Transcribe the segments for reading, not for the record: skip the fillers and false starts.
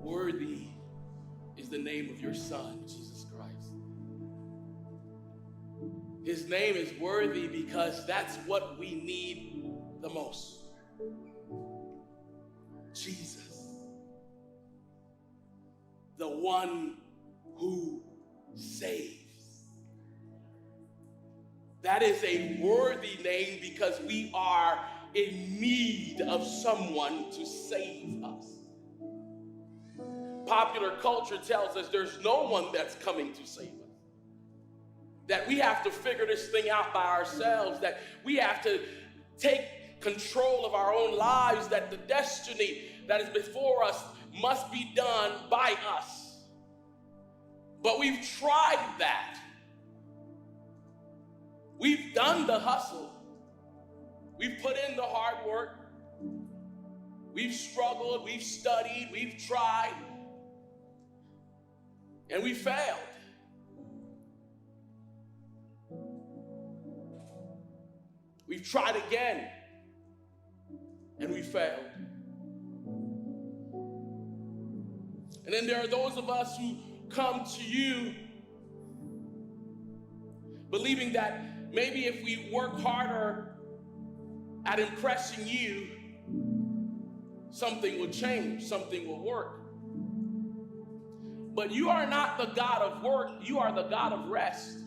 Worthy is the name of your Son, Jesus Christ. His name is worthy because that's what we need the most. Jesus, the one who saves. That is a worthy name because we are in need of someone to save us. Popular culture tells us there's no one that's coming to save us. That we have to figure this thing out by ourselves, that we have to take control of our own lives, that the destiny that is before us must be done by us. But we've tried that. We've done the hustle. We've put in the hard work. We've struggled, we've studied, we've tried, and we failed. We've tried again, and we failed. And then there are those of us who come to you believing that maybe if we work harder at impressing you, something will change, something will work. But you are not the God of work, you are the God of rest.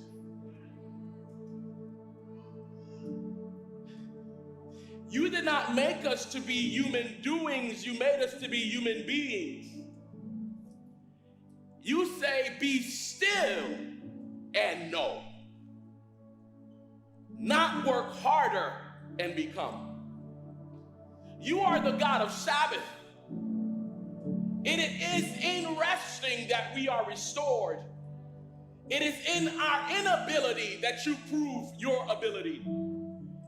You did not make us to be human doings, you made us to be human beings. You say, be still and know. Not work harder and become. You are the God of Sabbath. It is in resting that we are restored. It is in our inability that you prove your ability.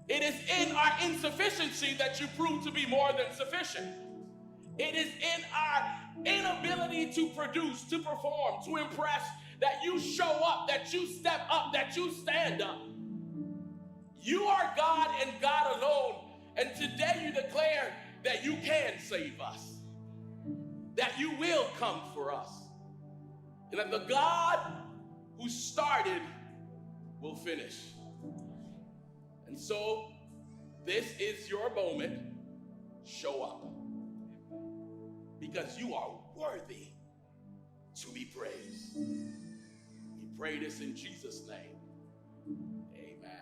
It is in our insufficiency that you prove to be more than sufficient. It is in our inability to produce, to perform, to impress, that you show up, that you step up, that you stand up. You are God and God alone. And today you declare that you can save us, that you will come for us, and that the God who started will finish. And so this is your moment. Show up, because you are worthy to be praised. We pray this in Jesus' name. Amen.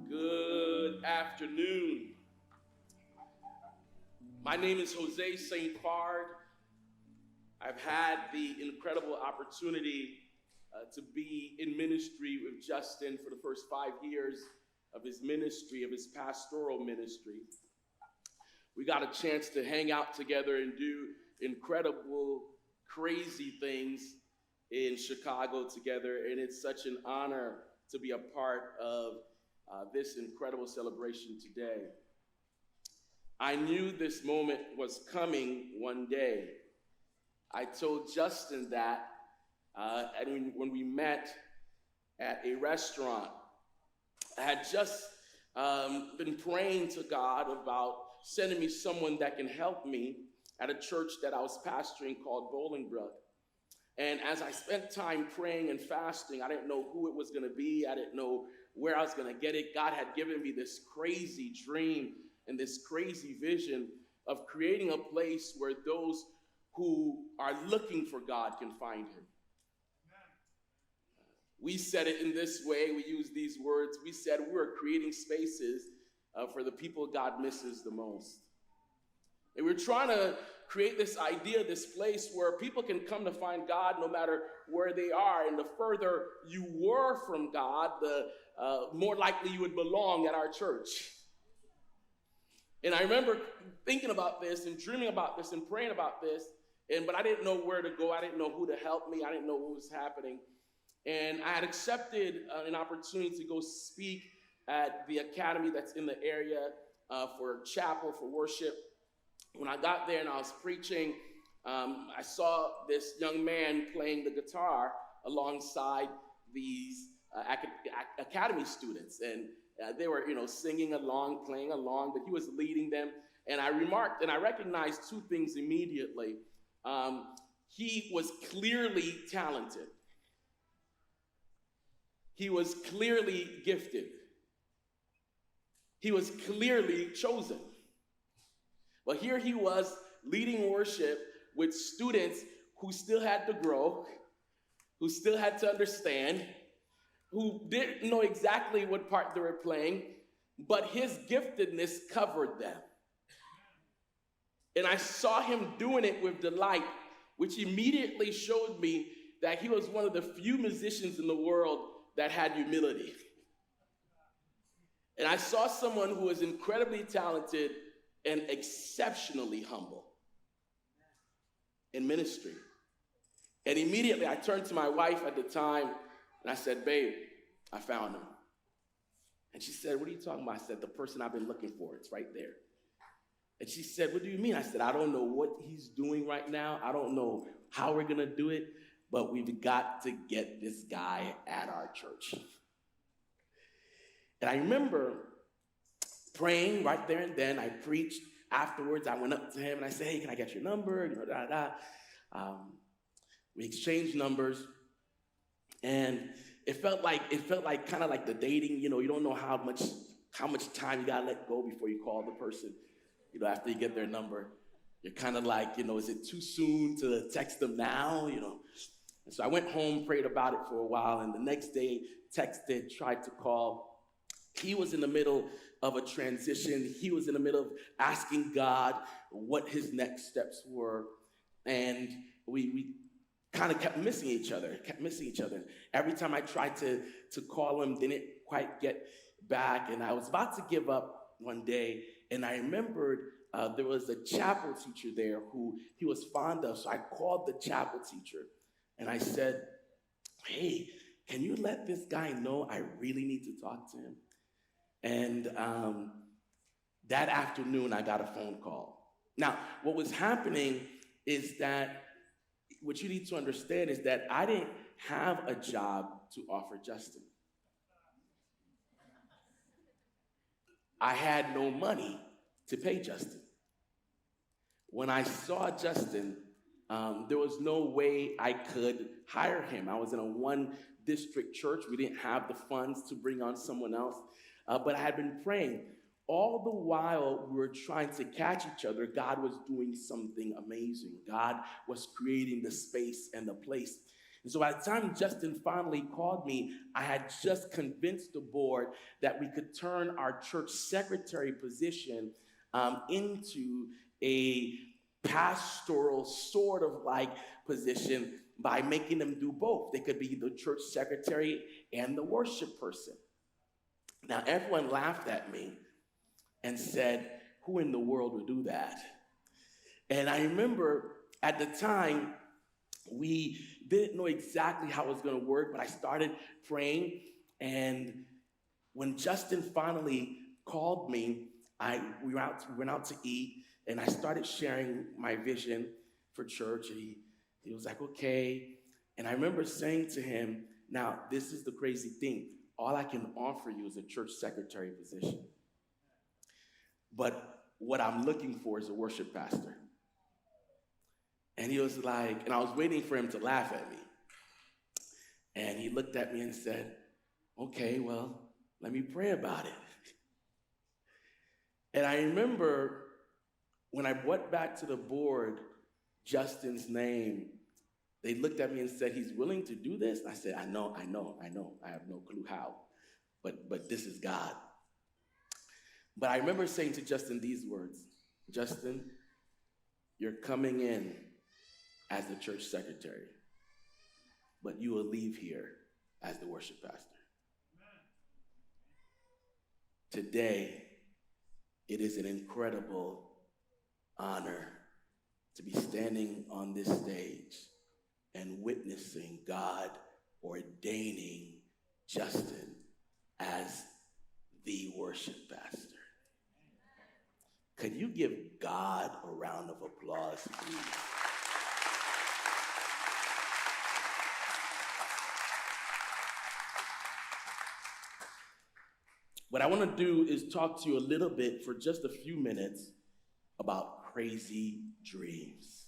Good afternoon. My name is Jose St. Pard. I've had the incredible opportunity to be in ministry with Justin for the first 5 years of his ministry, of his pastoral ministry. We got a chance to hang out together and do incredible, crazy things in Chicago together, and it's such an honor to be a part of this incredible celebration today. I knew this moment was coming one day. I told Justin that when we met at a restaurant. I had just been praying to God about sending me someone that can help me at a church that I was pastoring called Bolingbrook. And as I spent time praying and fasting, I didn't know who it was going to be. I didn't know where I was going to get it. God had given me this crazy dream and this crazy vision of creating a place where those who are looking for God can find him. We said it in this way. We use these words. We said we're creating spaces for the people God misses the most. And we're trying to create this idea, this place where people can come to find God no matter where they are. And the further you were from God, the more likely you would belong at our church. And I remember thinking about this and dreaming about this and praying about this, but I didn't know where to go. I didn't know who to help me. I didn't know what was happening. And I had accepted an opportunity to go speak at the academy that's in the area for chapel, for worship. When I got there and I was preaching, I saw this young man playing the guitar alongside these academy students, and they were, singing along, playing along, but he was leading them. And I remarked, and I recognized two things immediately. He was clearly talented. He was clearly gifted. He was clearly chosen. But here he was leading worship with students who still had to grow, who still had to understand, who didn't know exactly what part they were playing, but his giftedness covered them. And I saw him doing it with delight, which immediately showed me that he was one of the few musicians in the world that had humility. And I saw someone who was incredibly talented and exceptionally humble in ministry. And immediately I turned to my wife at the time and I said, babe, I found him. And she said, what are you talking about? I said, the person I've been looking for, it's right there. And she said, what do you mean? I said, I don't know what he's doing right now. I don't know how we're going to do it, but we've got to get this guy at our church. And I remember praying right there and then. I preached afterwards. I went up to him and I said, hey, can I get your number? We exchanged numbers. And it felt like kind of like the dating, you don't know how much time you got to let go before you call the person. After you get their number, you're kind of like, is it too soon to text them now, And so I went home, prayed about it for a while, and the next day texted, tried to call. He was in the middle of a transition. He was in the middle of asking God what his next steps were. And we kind of kept missing each other. Every time I tried to call him, didn't quite get back. And I was about to give up one day. And I remembered there was a chapel teacher there who he was fond of. So I called the chapel teacher and I said, hey, can you let this guy know I really need to talk to him? And that afternoon, I got a phone call. Now, what was happening is that what you need to understand is that I didn't have a job to offer Justin. I had no money to pay Justin. When I saw Justin, there was no way I could hire him. I was in a one-district church. We didn't have the funds to bring on someone else. But I had been praying. All the while we were trying to catch each other, God was doing something amazing. God was creating the space and the place. And so by the time Justin finally called me, I had just convinced the board that we could turn our church secretary position into a pastoral sort of like position by making them do both. They could be the church secretary and the worship person. Now, everyone laughed at me and said, who in the world would do that? And I remember at the time, we didn't know exactly how it was going to work, but I started praying. And when Justin finally called me, we went out to eat, and I started sharing my vision for church. And he was like, okay. And I remember saying to him, now, this is the crazy thing. All I can offer you is a church secretary position. But what I'm looking for is a worship pastor. And he was like, and I was waiting for him to laugh at me. And he looked at me and said, okay, well, let me pray about it. And I remember when I went back to the board, Justin's name, they looked at me and said, he's willing to do this? I said, I know. I have no clue how, but this is God. But I remember saying to Justin these words, Justin, you're coming in as the church secretary, but you will leave here as the worship pastor. Today, it is an incredible honor to be standing on this stage and witnessing God ordaining Justin as the worship pastor. Could you give God a round of applause, please? What I want to do is talk to you a little bit for just a few minutes about crazy dreams.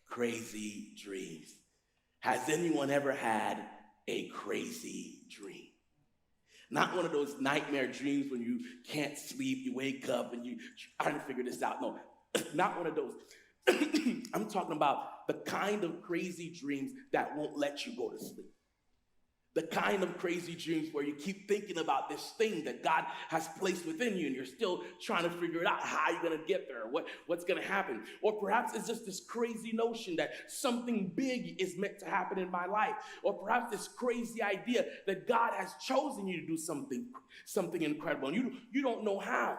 Crazy dreams. Has anyone ever had a crazy dream? Not one of those nightmare dreams when you can't sleep, you wake up and you trying to figure this out. No, not one of those. I'm talking about the kind of crazy dreams that won't let you go to sleep. The kind of crazy dreams where you keep thinking about this thing that God has placed within you and you're still trying to figure it out, how you're going to get there, what's going to happen. Or perhaps it's just this crazy notion that something big is meant to happen in my life. Or perhaps this crazy idea that God has chosen you to do something incredible and you don't know how.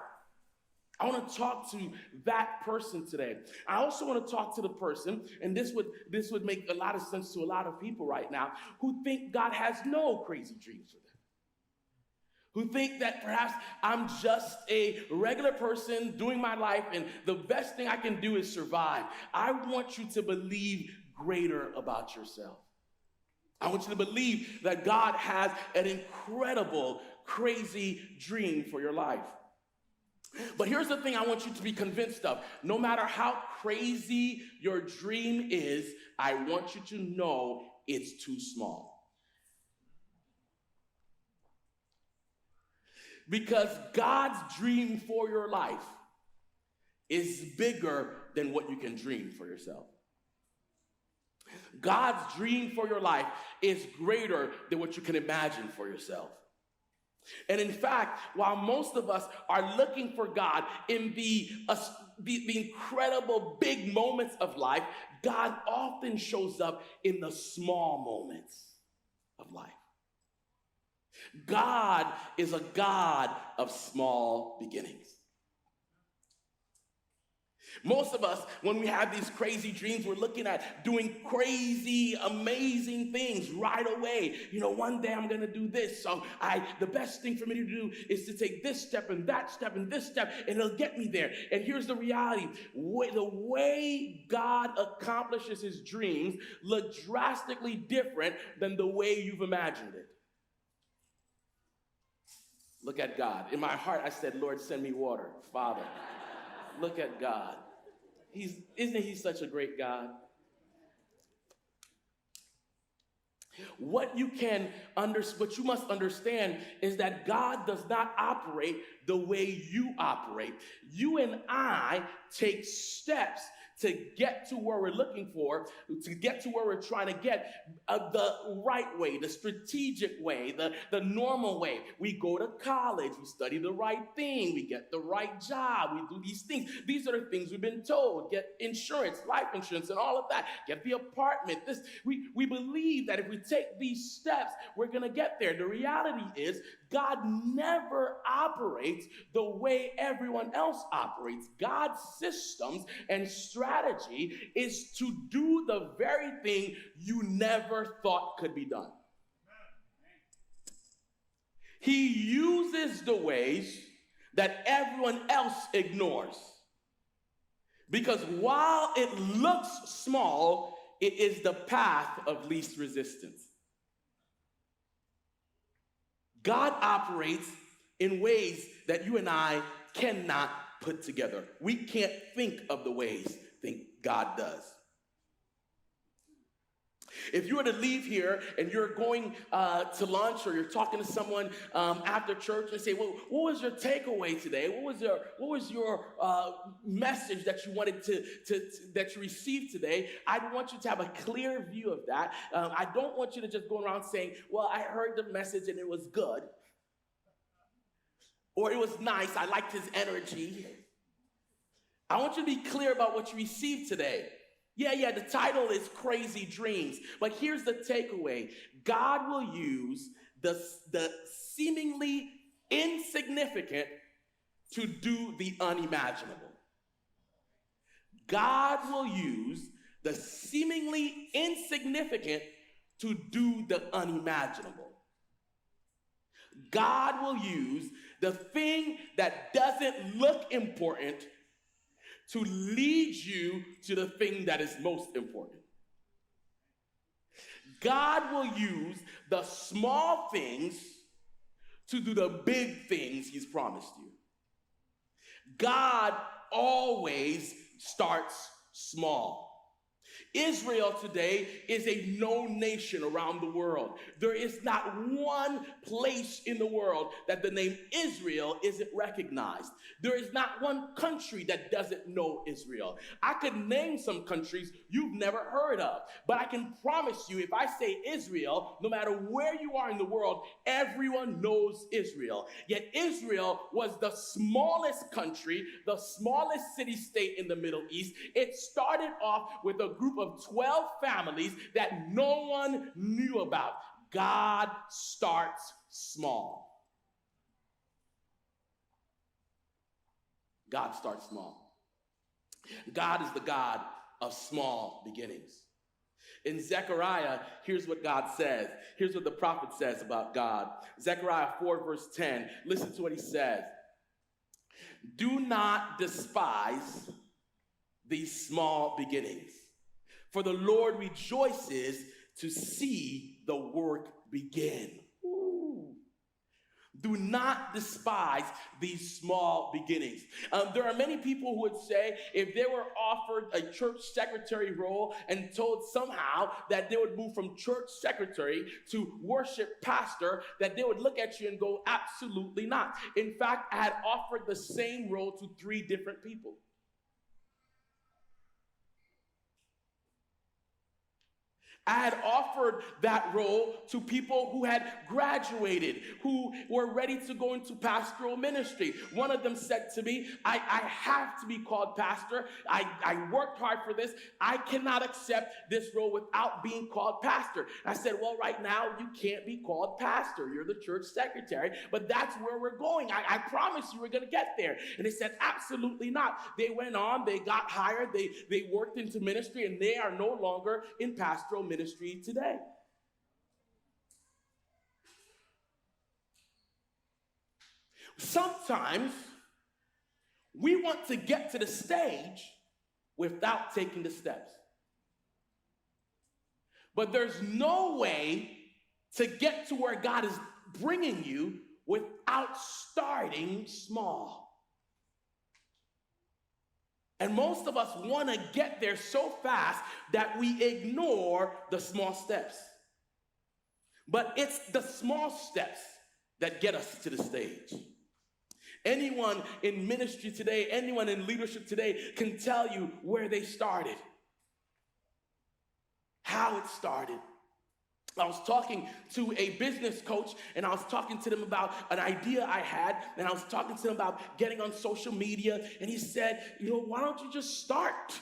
I want to talk to that person today. I also want to talk to the person, and this would make a lot of sense to a lot of people right now, who think God has no crazy dreams for them. Who think that perhaps I'm just a regular person doing my life, and the best thing I can do is survive. I want you to believe greater about yourself. I want you to believe that God has an incredible, crazy dream for your life. But here's the thing I want you to be convinced of. No matter how crazy your dream is, I want you to know it's too small. Because God's dream for your life is bigger than what you can dream for yourself. God's dream for your life is greater than what you can imagine for yourself. And in fact, while most of us are looking for God in the incredible big moments of life, God often shows up in the small moments of life. God is a God of small beginnings. Most of us, when we have these crazy dreams, we're looking at doing crazy, amazing things right away. You know, one day I'm going to do this. So the best thing for me to do is to take this step and that step and this step, and it'll get me there. And here's the reality. The way God accomplishes his dreams look drastically different than the way you've imagined it. Look at God. In my heart, I said, Lord, send me water. Father, look at God. Isn't he such a great God? What you must understand is that God does not operate the way you operate. You and I take steps to get to where we're looking for, to get to where we're trying to get, the right way, the strategic way, the normal way. We go to college, we study the right thing, we get the right job, we do these things. These are the things we've been told. Get insurance, life insurance, and all of that. Get the apartment. We believe that if we take these steps, we're going to get there. The reality is, God never operates the way everyone else operates. God's systems and strategy is to do the very thing you never thought could be done. He uses the ways that everyone else ignores. Because while it looks small, it is the path of least resistance. God operates in ways that you and I cannot put together. We can't think of the ways God does. If you were to leave here and you're going to lunch, or you're talking to someone after church and say, well, what was your takeaway today? What was your message that you wanted that you received today? I want you to have a clear view of that. I don't want you to just go around saying, well, I heard the message and it was good. Or it was nice, I liked his energy. I want you to be clear about what you received today. Yeah, the title is Crazy Dreams. But here's the takeaway. God will use the seemingly insignificant to do the unimaginable. God will use the seemingly insignificant to do the unimaginable. God will use the thing that doesn't look important to lead you to the thing that is most important. God will use the small things to do the big things he's promised you. God always starts small. Israel today is a known nation around the world. There is not one place in the world that the name Israel isn't recognized. There is not one country that doesn't know Israel. I could name some countries you've never heard of, but I can promise you, if I say Israel, no matter where you are in the world, everyone knows Israel. Yet Israel was the smallest country, the smallest city-state in the Middle East. It started off with a group of 12 families that no one knew about. God starts small. God starts small. God is the God of small beginnings. In Zechariah, here's what God says. Here's what the prophet says about God. Zechariah 4 verse 10. Listen to what he says. Do not despise these small beginnings, for the Lord rejoices to see the work begin. Ooh. Do not despise these small beginnings. There are many people who would say if they were offered a church secretary role and told somehow that they would move from church secretary to worship pastor, that they would look at you and go, absolutely not. In fact, I had offered the same role to 3 different people. I had offered that role to people who had graduated, who were ready to go into pastoral ministry. One of them said to me, I have to be called pastor. I worked hard for this. I cannot accept this role without being called pastor. I said, well, right now you can't be called pastor. You're the church secretary, but that's where we're going. I promise you we're going to get there. And they said, absolutely not. They went on, they got hired, they worked into ministry, and they are no longer in pastoral ministry today. Sometimes we want to get to the stage without taking the steps. But there's no way to get to where God is bringing you without starting small. And most of us want to get there so fast that we ignore the small steps. But it's the small steps that get us to the stage. Anyone in ministry today, anyone in leadership today can tell you where they started, how it started. I was talking to a business coach, and I was talking to them about an idea I had, and I was talking to them about getting on social media, and he said, why don't you just start?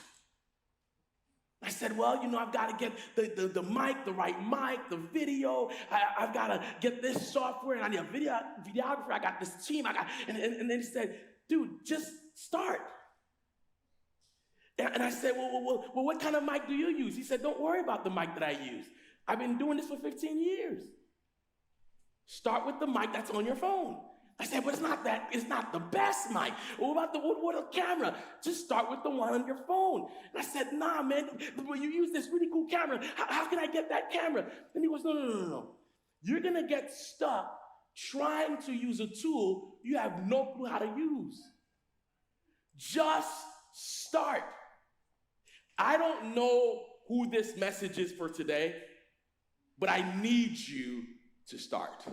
I said, well, I've got to get the mic, the right mic, the video. I've got to get this software, and I need a videographer. I got this team. And then he said, dude, just start. And I said, well, what kind of mic do you use? He said, don't worry about the mic that I use. I've been doing this for 15 years. Start with the mic that's on your phone. I said, but it's not the best mic. What about the camera? Just start with the one on your phone. And I said, nah, man, but you use this really cool camera. How can I get that camera? And he goes, no. You're going to get stuck trying to use a tool you have no clue how to use. Just start. I don't know who this message is for today, but I need you to start.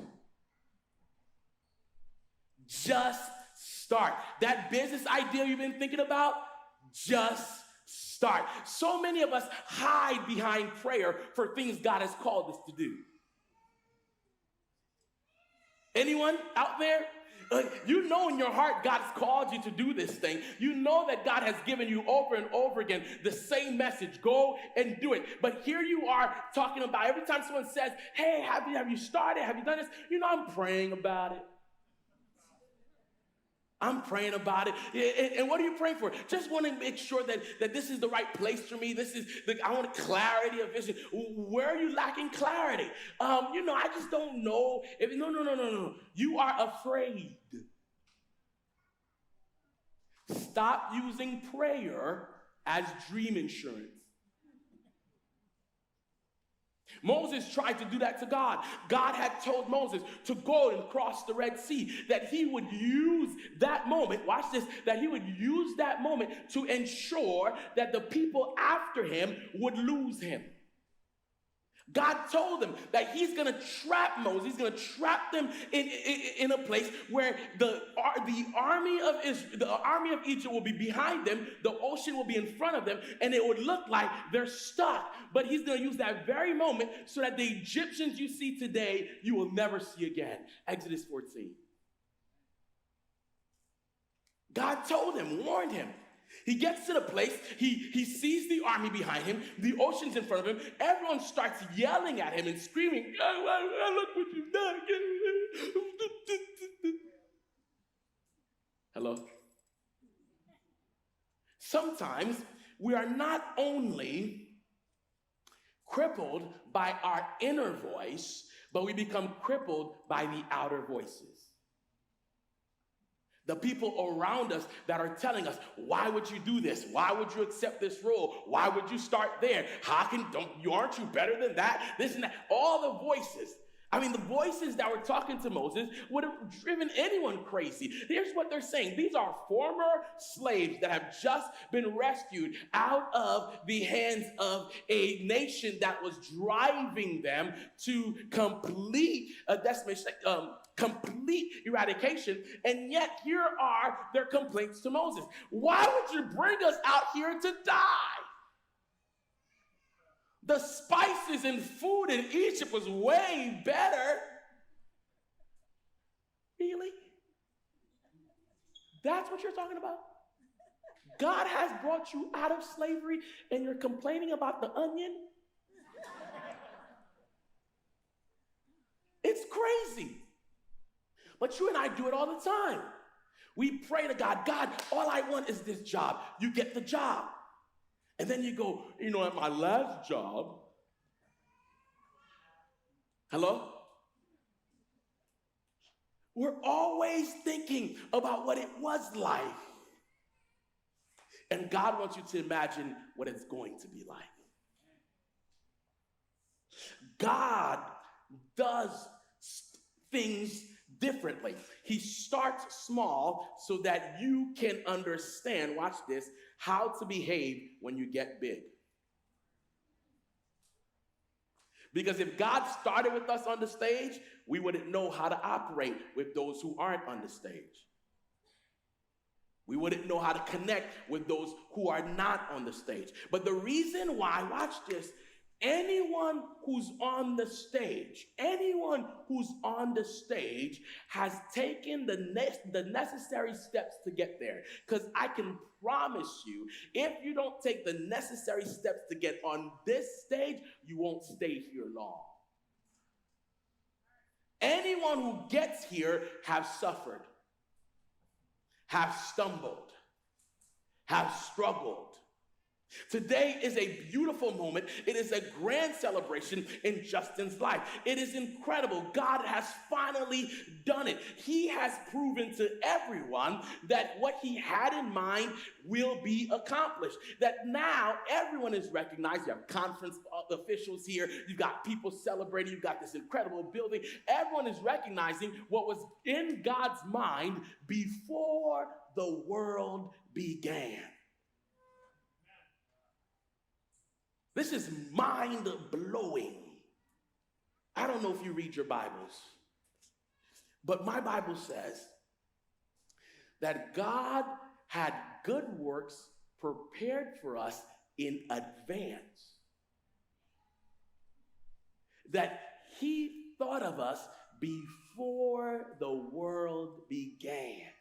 Just start. That business idea you've been thinking about, just start. So many of us hide behind prayer for things God has called us to do. Anyone out there? You know in your heart God has called you to do this thing. You know that God has given you over and over again the same message. Go and do it. But here you are talking about every time someone says, hey, have you started? Have you done this? I'm praying about it. I'm praying about it. And what are you praying for? Just want to make sure that this is the right place for me. I want clarity of vision. Where are you lacking clarity? I just don't know. No. You are afraid. Stop using prayer as dream insurance. Moses tried to do that to God. God had told Moses to go and cross the Red Sea, that he would use that moment, watch this, that he would use that moment to ensure that the people after him would lose him. God told them that he's going to trap Moses. He's going to trap them in a place where the army of Egypt will be behind them, the ocean will be in front of them, and it would look like they're stuck. But he's going to use that very moment so that the Egyptians you see today, you will never see again. Exodus 14. God told him, warned him. He gets to the place, he sees the army behind him, the ocean's in front of him, everyone starts yelling at him and screaming, look what you've done. Hello? Sometimes we are not only crippled by our inner voice, but we become crippled by the outer voices. The people around us that are telling us, why would you do this? Why would you accept this role? Why would you start there? Aren't you better than that? This and that. All the voices. I mean, the voices that were talking to Moses would have driven anyone crazy. Here's what they're saying. These are former slaves that have just been rescued out of the hands of a nation that was driving them to complete complete eradication. And yet here are their complaints to Moses. Why would you bring us out here to die? The spices and food in Egypt was way better. Really? That's what you're talking about? God has brought you out of slavery and you're complaining about the onion? It's crazy. But you and I do it all the time. We pray to God, God, all I want is this job. You get the job. And then you go, at my last job. Hello? We're always thinking about what it was like. And God wants you to imagine what it's going to be like. God does things differently. He starts small so that you can understand, watch this, how to behave when you get big. Because if God started with us on the stage, we wouldn't know how to operate with those who aren't on the stage. We wouldn't know how to connect with those who are not on the stage. But the reason why, watch this, anyone who's on the stage has taken the necessary steps to get there. Because I can promise you, if you don't take the necessary steps to get on this stage, you won't stay here long. Anyone who gets here have suffered, have stumbled, have struggled. Today is a beautiful moment. It is a grand celebration in Justin's life. It is incredible. God has finally done it. He has proven to everyone that what he had in mind will be accomplished. That now everyone is recognized. You have conference officials here. You've got people celebrating. You've got this incredible building. Everyone is recognizing what was in God's mind before the world began. This is mind-blowing. I don't know if you read your Bibles, but my Bible says that God had good works prepared for us in advance. That he thought of us before the world began.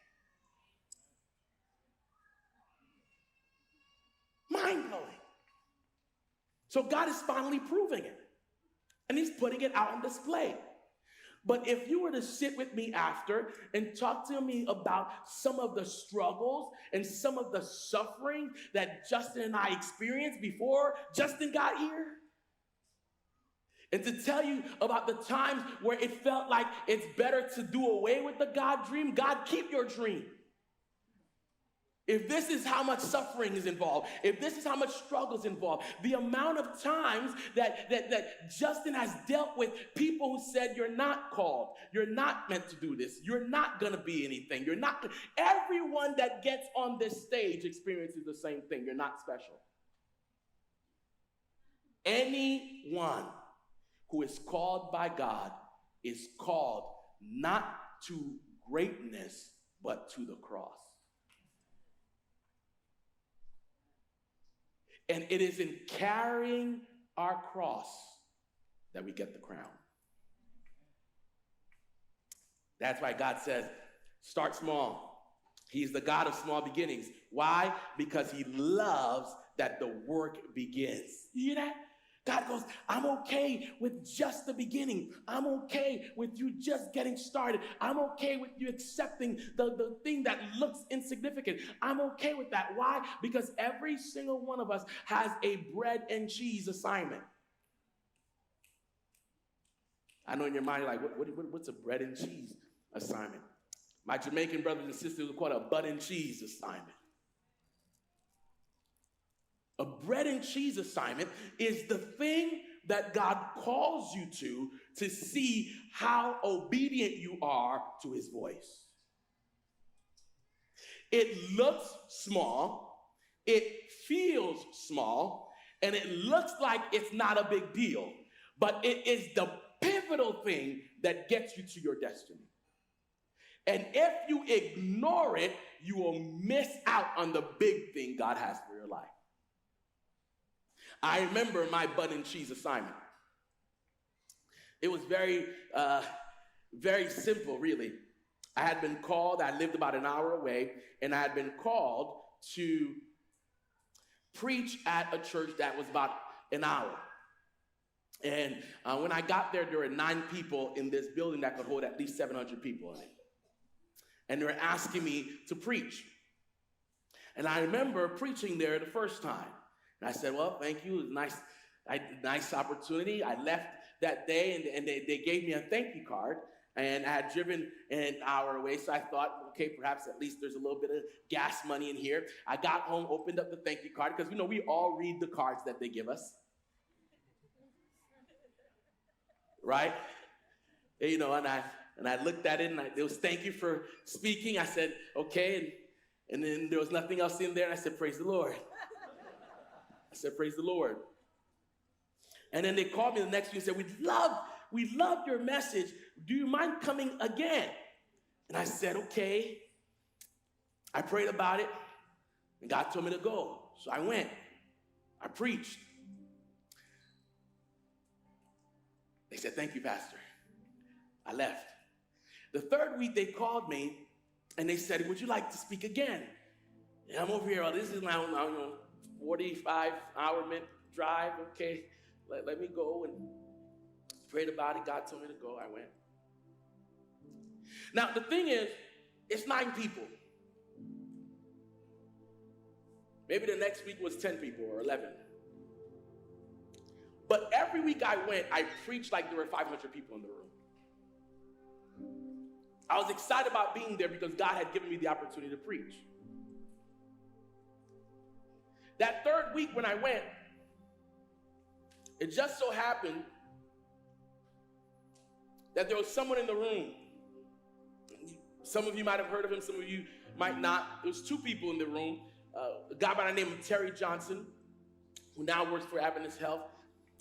Mind-blowing. So God is finally proving it. And he's putting it out on display. But if you were to sit with me after and talk to me about some of the struggles and some of the suffering that Justin and I experienced before Justin got here, and to tell you about the times where it felt like it's better to do away with the God dream, God, keep your dream. if this is how much suffering is involved, if this is how much struggle is involved, the amount of times that Justin has dealt with people who said, you're not called, you're not meant to do this, you're not going to be anything, you're not. Everyone that gets on this stage experiences the same thing. You're not special. Anyone who is called by God is called not to greatness, but to the cross. And it is in carrying our cross that we get the crown. That's why God says, start small. He's the God of small beginnings. Why? Because he loves that the work begins. You hear that? God goes, I'm okay with just the beginning. I'm okay with you just getting started. I'm okay with you accepting the thing that looks insignificant. I'm okay with that. Why? Because every single one of us has a bread and cheese assignment. I know in your mind, you're like, what's a bread and cheese assignment? My Jamaican brothers and sisters would call it a butt and cheese assignment. A bread and cheese assignment is the thing that God calls you to see how obedient you are to his voice. It looks small, it feels small, and it looks like it's not a big deal, but it is the pivotal thing that gets you to your destiny. And if you ignore it, you will miss out on the big thing God has for your life. I remember my butt and cheese assignment. It was very simple, really. I had been called, I lived about an hour away, and I had been called to preach at a church that was about an hour. And when I got there were 9 people in this building that could hold at least 700 people in it. And they were asking me to preach. And I remember preaching there the first time. And I said, well, thank you. It was a nice opportunity. I left that day, and they gave me a thank you card. And I had driven an hour away, so I thought, okay, perhaps at least there's a little bit of gas money in here. I got home, opened up the thank you card, because, we all read the cards that they give us. Right? And I looked at it, and it was thank you for speaking. I said, okay, and then there was nothing else in there, and I said, praise the Lord. I said, praise the Lord. And then they called me the next week and said, we loved your message. Do you mind coming again? And I said, okay. I prayed about it, and God told me to go. So I went. I preached. They said, thank you, Pastor. I left. The third week, they called me, and they said, would you like to speak again? And I'm over here. Oh, this is my 45-hour drive. Okay, let me go. And prayed about it. God told me to go. I went. Now, the thing is, it's 9 people. Maybe the next week was 10 people or 11. But every week I went, I preached like there were 500 people in the room. I was excited about being there because God had given me the opportunity to preach. That third week when I went, it just so happened that there was someone in the room. Some of you might have heard of him, some of you might not. There was 2 people in the room. A guy by the name of Terry Johnson, who now works for Adventist Health.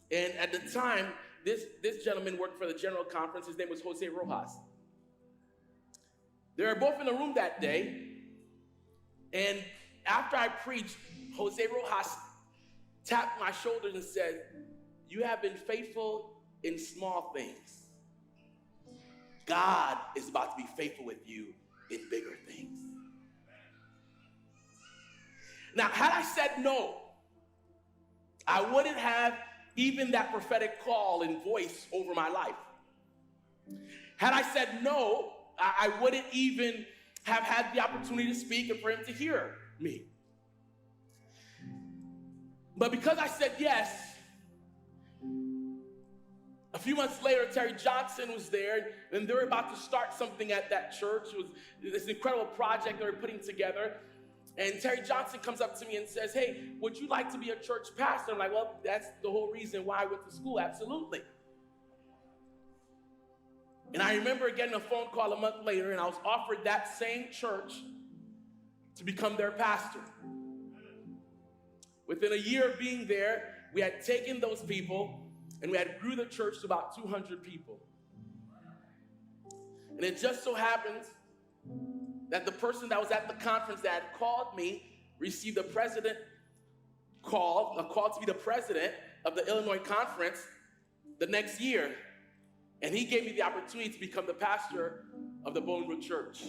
And at the time, this gentleman worked for the General Conference. His name was Jose Rojas. They were both in the room that day. And after I preached, Jose Rojas tapped my shoulders and said, you have been faithful in small things. God is about to be faithful with you in bigger things. Now, had I said no, I wouldn't have even that prophetic call and voice over my life. Had I said no, I wouldn't even have had the opportunity to speak and for him to hear me. But because I said yes, a few months later, Terry Johnson was there, and they were about to start something at that church. It was this incredible project they were putting together. And Terry Johnson comes up to me and says, hey, would you like to be a church pastor? I'm like, well, that's the whole reason why I went to school. Absolutely. And I remember getting a phone call a month later, and I was offered that same church to become their pastor. Within a year of being there, we had taken those people and we had grew the church to about 200 people. And it just so happens that the person that was at the conference that had called me received a call to be the president of the Illinois conference the next year. And he gave me the opportunity to become the pastor of the Bolingbrook Church,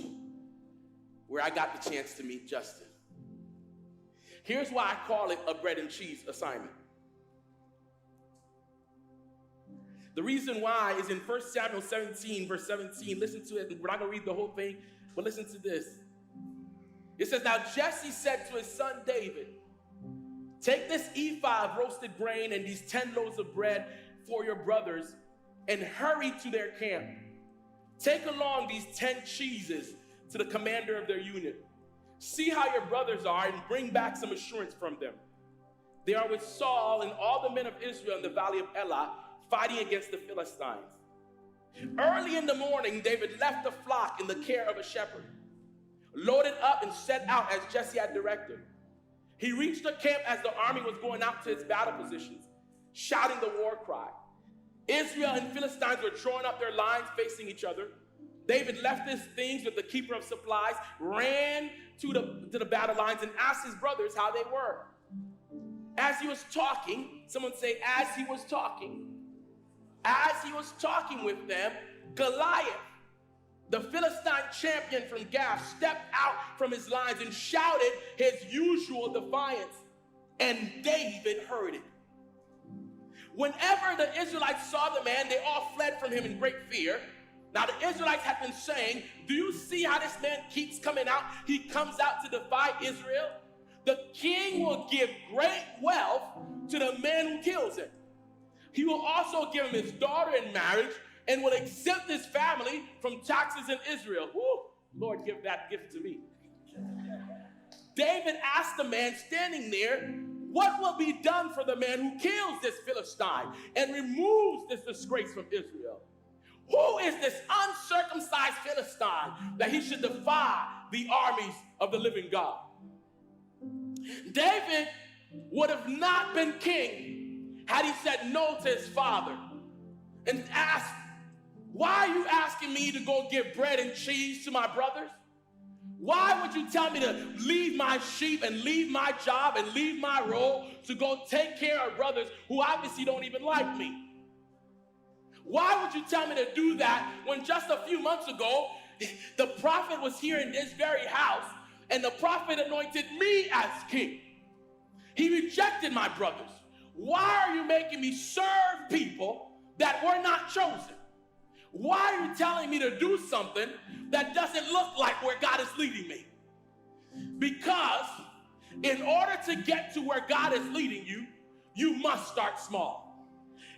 where I got the chance to meet Justin. Here's why I call it a bread and cheese assignment. The reason why is in 1 Samuel 17, verse 17. Listen to it. We're not going to read the whole thing, but listen to this. It says, now Jesse said to his son David, take this ephah of roasted grain and these 10 loaves of bread for your brothers and hurry to their camp. Take along these 10 cheeses to the commander of their unit. See how your brothers are and bring back some assurance from them. They are with Saul and all the men of Israel in the valley of Elah, fighting against the Philistines. Early in the morning, David left the flock in the care of a shepherd, loaded up and set out as Jesse had directed. He reached the camp as the army was going out to its battle positions, shouting the war cry. Israel and Philistines were drawing up their lines facing each other. David left his things with the keeper of supplies, ran to the battle lines and asked his brothers how they were. As he was talking, someone say, as he was talking with them, Goliath, the Philistine champion from Gath, stepped out from his lines and shouted his usual defiance, and David heard it. Whenever the Israelites saw the man, they all fled from him in great fear. Now the Israelites had been saying, do you see how this man keeps coming out? He comes out to defy Israel. The king will give great wealth to the man who kills him. He will also give him his daughter in marriage and will exempt his family from taxes in Israel. Woo, Lord, give that gift to me. David asked the man standing there, what will be done for the man who kills this Philistine and removes this disgrace from Israel? Who is this uncircumcised Philistine that he should defy the armies of the living God? David would have not been king had he said no to his father and asked, why are you asking me to go give bread and cheese to my brothers? Why would you tell me to leave my sheep and leave my job and leave my role to go take care of brothers who obviously don't even like me? Why would you tell me to do that when just a few months ago, the prophet was here in this very house and the prophet anointed me as king? He rejected my brothers. Why are you making me serve people that were not chosen? Why are you telling me to do something that doesn't look like where God is leading me? Because in order to get to where God is leading you, you must start small.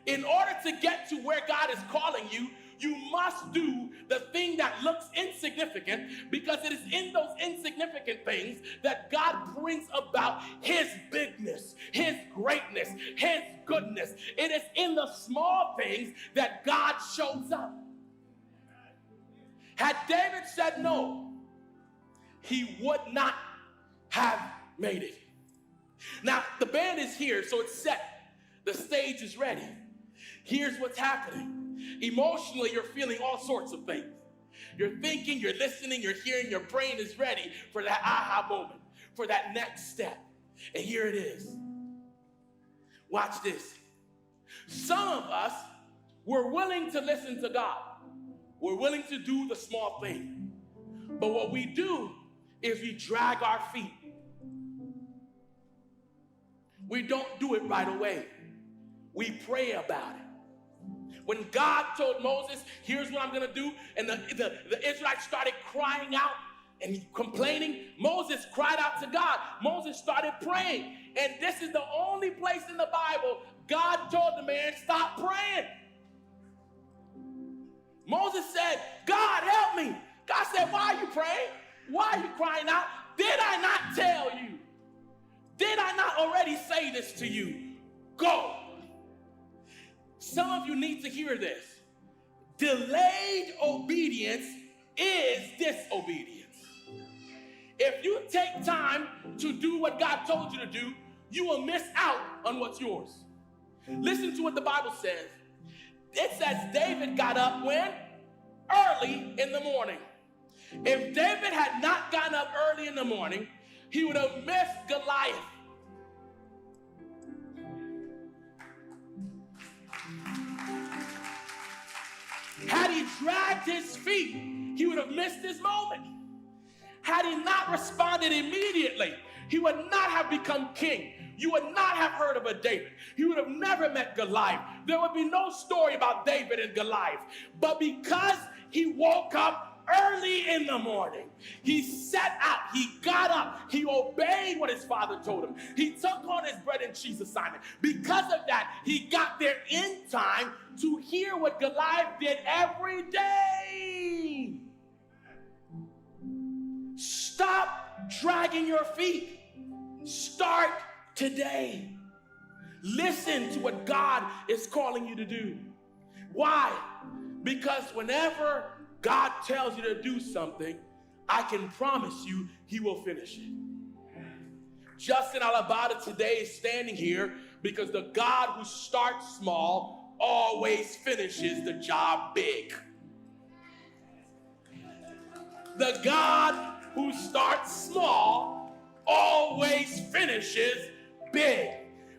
In order to get to where God is calling you, you must do the thing that looks insignificant, because it is in those insignificant things that God brings about his bigness, his greatness, his goodness. It is in the small things that God shows up. Had David said no, he would not have made it. Now, the band is here, so it's set. The stage is ready. Here's what's happening. Emotionally, you're feeling all sorts of things. You're thinking, you're listening, you're hearing, your brain is ready for that aha moment, for that next step. And here it is. Watch this. Some of us, we're willing to listen to God. We're willing to do the small thing. But what we do is we drag our feet. We don't do it right away. We pray about it. When God told Moses, here's what I'm going to do, and the Israelites started crying out and complaining, Moses cried out to God. Moses started praying. And this is the only place in the Bible God told the man, stop praying. Moses said, God, help me. God said, why are you praying? Why are you crying out? This Did I not tell you? Did I not already say this to you? Go. Some of you need to hear this. Delayed obedience is disobedience. If you take time to do what God told you to do, you will miss out on what's yours. Listen to what the Bible says. It says David got up when? Early in the morning. If David had not gotten up early in the morning, he would have missed Goliath. Had he dragged his feet, he would have missed this moment. Had he not responded immediately, he would not have become king. You would not have heard of a David. He would have never met Goliath. There would be no story about David and Goliath. But because he woke up early in the morning, he set out, he got up, he obeyed what his father told him. He took on his bread and cheese assignment. Because of that, he got there in time to hear what Goliath did every day. Stop dragging your feet. Start today. Listen to what God is calling you to do. Why? Because whenever God tells you to do something, I can promise you he will finish it. Justin Alabada today is standing here because the God who starts small always finishes the job big. The God who starts small always finishes big.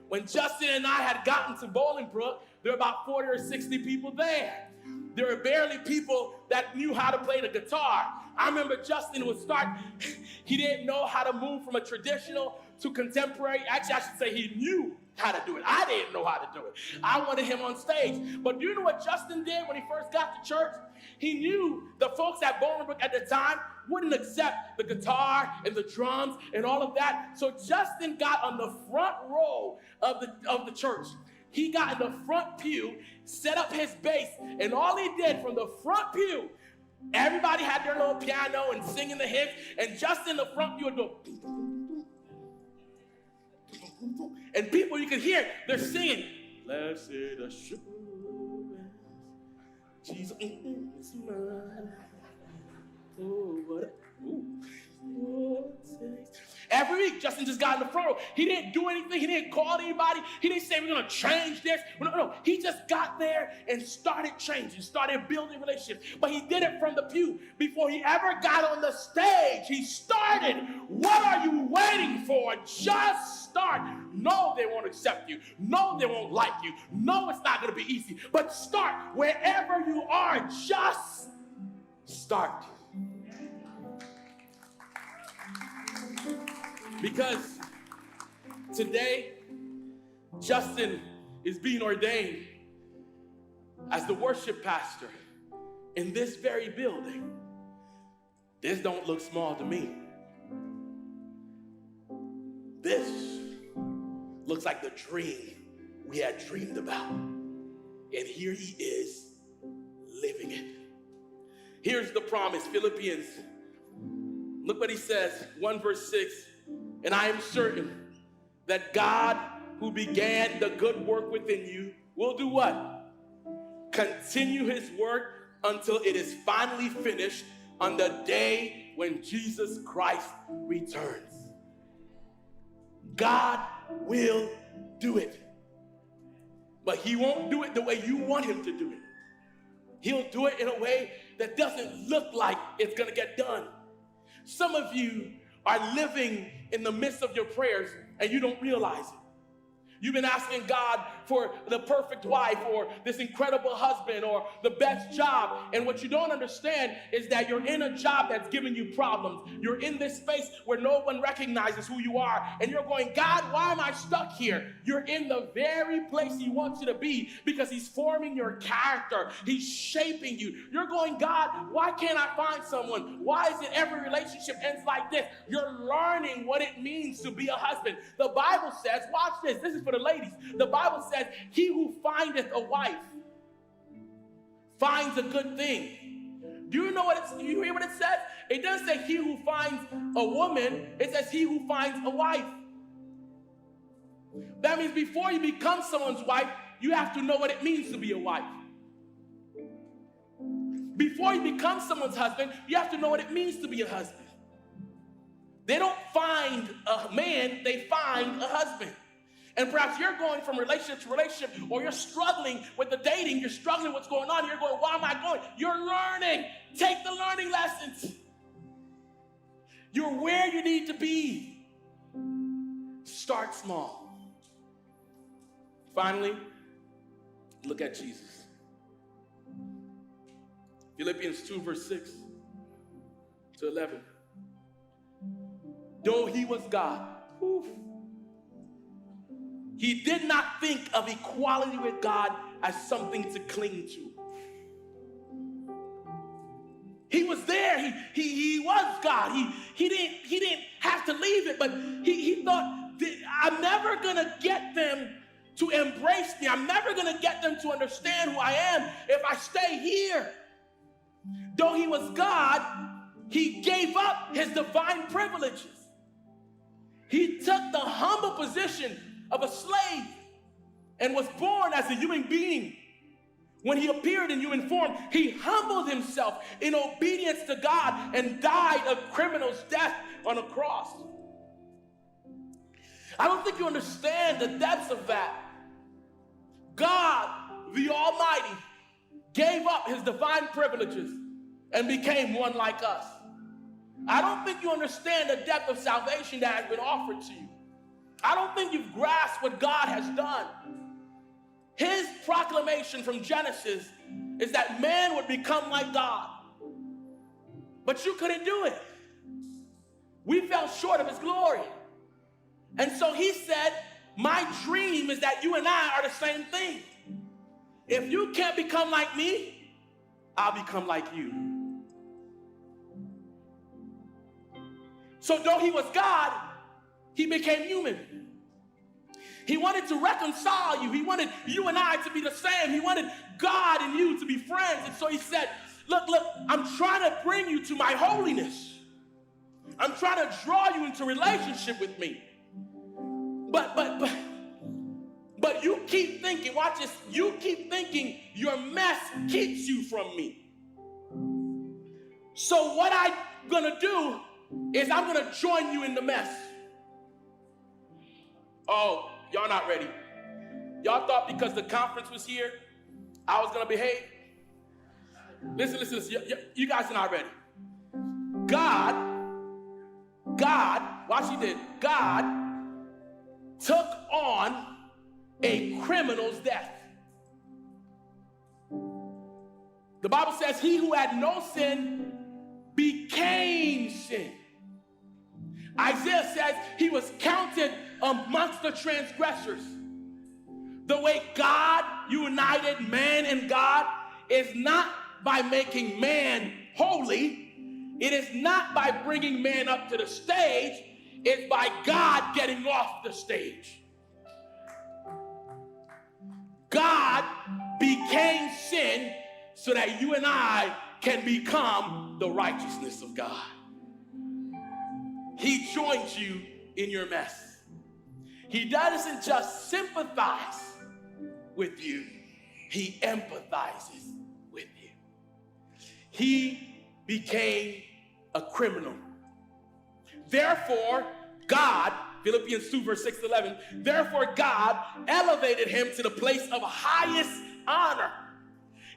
When Justin and I had gotten to Bolingbrook, there were about 40 or 60 people there. There were barely people that knew how to play the guitar. I remember Justin would start, he didn't know how to move from a traditional to contemporary. Actually, I should say he knew how to do it. I didn't know how to do it. I wanted him on stage. But do you know what Justin did when he first got to church? He knew the folks at Bolingbrook at the time wouldn't accept the guitar and the drums and all of that. So Justin got on the front row of the church. He got in the front pew, set up his bass, and all he did from the front pew, everybody had their little piano and singing the hymns, and just in the front pew would go, and people you could hear, they're singing, blessed assurance, Jesus is mine. Oh, what every week, Justin just got in the front row. He didn't do anything. He didn't call anybody. He didn't say, we're going to change this. No. He just got there and started changing, started building relationships. But he did it from the pew. Before he ever got on the stage, he started. What are you waiting for? Just start. No, they won't accept you. No, they won't like you. No, it's not going to be easy. But start wherever you are. Just start. Because today, Justin is being ordained as the worship pastor in this very building. This don't look small to me. This looks like the dream we had dreamed about. And here he is living it. Here's the promise, Philippians. Look what he says, 1 verse 6. And I am certain that God who began the good work within you will do what? Continue his work until it is finally finished on the day when Jesus Christ returns. God will do it. But he won't do it the way you want him to do it. He'll do it in a way that doesn't look like it's going to get done. Some of you are living in the midst of your prayers and you don't realize it. You've been asking God for the perfect wife or this incredible husband or the best job. And what you don't understand is that you're in a job that's giving you problems. You're in this space where no one recognizes who you are. And you're going, God, why am I stuck here? You're in the very place he wants you to be because he's forming your character. He's shaping you. You're going, God, why can't I find someone? Why is it every relationship ends like this? You're learning what it means to be a husband. The Bible says, watch this. This is for the ladies. The Bible says, he who findeth a wife finds a good thing, Do you know you hear what it says? It doesn't say he who finds a woman, it says he who finds a wife. That means before you become someone's wife, you have to know what it means to be a wife. Before you become someone's husband, you have to know what it means to be a husband. They don't find a man, they find a husband. And perhaps you're going from relationship to relationship, or you're struggling with the dating, you're struggling with what's going on, you're going, why am I going? You're learning. Take the learning lessons. You're where you need to be. Start small. Finally, look at Jesus. Philippians 2, verse 6 to 11. Though he was God, he did not think of equality with God as something to cling to. He was there. He was God. He didn't have to leave it, but he thought, I'm never gonna get them to embrace me. I'm never gonna get them to understand who I am if I stay here. Though he was God, he gave up his divine privileges. He took the humble position of a slave and was born as a human being. When he appeared in human form, he humbled himself in obedience to God and died a criminal's death on a cross. I don't think you understand the depths of that. God, the Almighty, gave up his divine privileges and became one like us. I don't think you understand the depth of salvation that has been offered to you. I don't think you've grasped what God has done. His proclamation from Genesis is that man would become like God. But you couldn't do it. We fell short of his glory. And so he said, my dream is that you and I are the same thing. If you can't become like me, I'll become like you. So though he was God, he became human. He wanted to reconcile you. He wanted you and I to be the same. He wanted God and you to be friends. And so he said, look, I'm trying to bring you to my holiness. I'm trying to draw you into relationship with me. But you keep thinking, watch this, you keep thinking your mess keeps you from me. So what I'm gonna do is I'm gonna join you in the mess. Oh, y'all not ready. Y'all thought because the conference was here, I was gonna behave? Listen, you guys are not ready. God, watch he did. God took on a criminal's death. The Bible says he who had no sin became sin. Isaiah says he was counted amongst the transgressors. The way God united man and God is not by making man holy. It is not by bringing man up to the stage. It's by God getting off the stage. God became sin so that you and I can become the righteousness of God. He joins you in your mess. He doesn't just sympathize with you, he empathizes with you. He became a criminal. Therefore, God, Philippians 2, verse 6 to 11, therefore God elevated him to the place of highest honor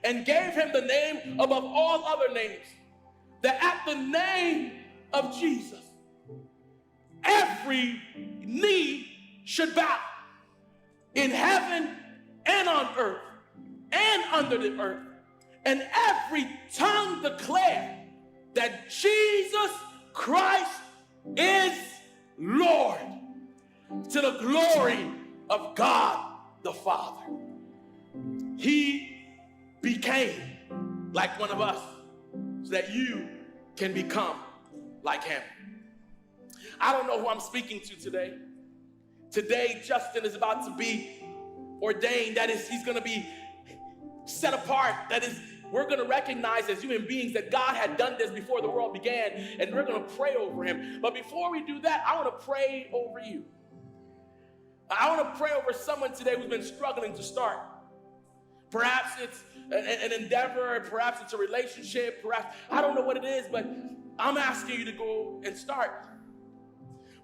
and gave him the name above all other names, that at the name of Jesus, every knee should bow in heaven and on earth and under the earth, and every tongue declare that Jesus Christ is Lord, to the glory of God the Father. He became like one of us so that you can become like him. I don't know who I'm speaking to today. Today, Justin is about to be ordained. That is, he's going to be set apart. That is, we're going to recognize as human beings that God had done this before the world began, and we're going to pray over him. But before we do that, I want to pray over you. I want to pray over someone today who's been struggling to start. Perhaps it's an endeavor, perhaps it's a relationship, perhaps, I don't know what it is, but I'm asking you to go and start.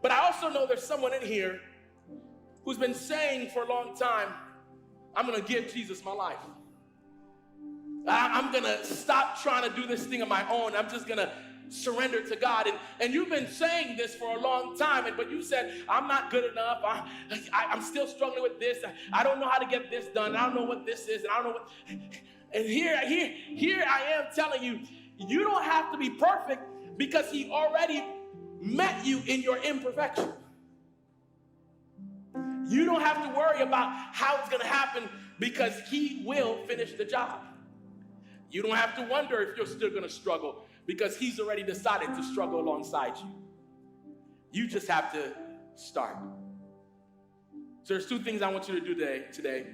But I also know there's someone in here who's been saying for a long time, I'm going to give Jesus my life. I'm going to stop trying to do this thing on my own. I'm just going to surrender to God. And you've been saying this for a long time, but you said, I'm not good enough. I'm still struggling with this. I don't know how to get this done. I don't know what this is. And I don't know what. And here I am telling you, you don't have to be perfect because he already met you in your imperfection. You don't have to worry about how it's going to happen because he will finish the job. You don't have to wonder if you're still going to struggle because he's already decided to struggle alongside you. You just have to start. So there's two things I want you to do today.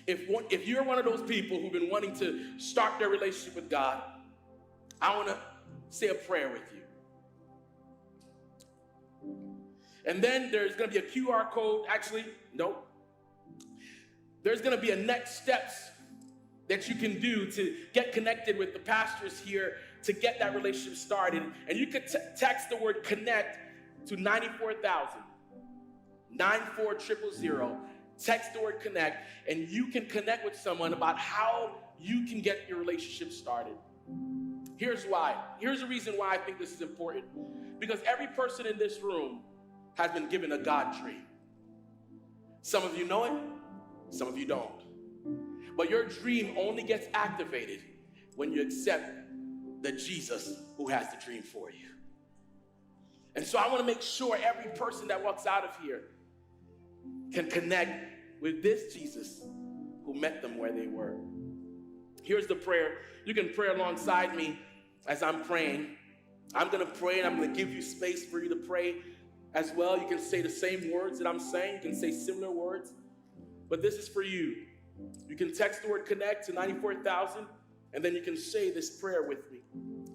If you're one of those people who've been wanting to start their relationship with God, I want to say a prayer with you. And then there's going to be a QR code. Actually, no. There's going to be a next steps that you can do to get connected with the pastors here to get that relationship started. And you could text the word connect to 94,000, 94000. Text the word connect, and you can connect with someone about how you can get your relationship started. Here's why. Here's the reason why I think this is important. Because every person in this room has been given a God dream. Some of you know it, some of you don't. But your dream only gets activated when you accept the Jesus who has the dream for you. And so I want to make sure every person that walks out of here can connect with this Jesus who met them where they were. Here's the prayer. You can pray alongside me as I'm praying. I'm going to pray, and I'm going to give you space for you to pray as well. You can say the same words that I'm saying. You can say similar words. But this is for you. You can text the word connect to 94,000, and then you can say this prayer with me.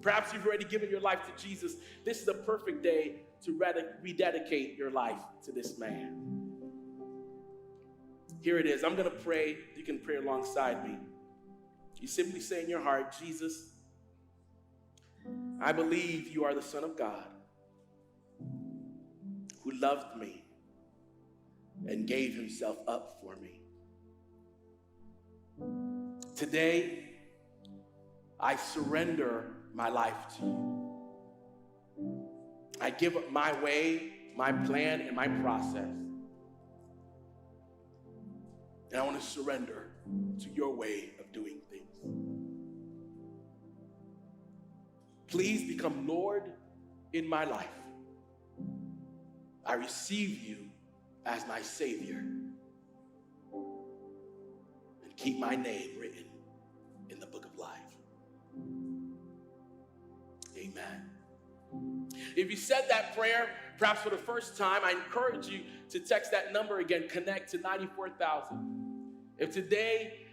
Perhaps you've already given your life to Jesus. This is a perfect day to rededicate your life to this man. Here it is. I'm going to pray. You can pray alongside me. You simply say in your heart, Jesus, I believe you are the Son of God who loved me and gave himself up for me. Today, I surrender my life to you. I give up my way, my plan, and my process. And I want to surrender to your way of doing things. Please become Lord in my life. I receive you as my Savior. And keep my name written in the book of life. Amen. If you said that prayer, perhaps for the first time, I encourage you to text that number again, connect to 94,000. If today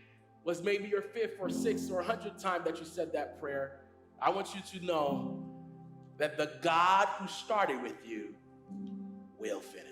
was maybe your 5th or 6th or 100th time that you said that prayer, I want you to know that the God who started with you will finish.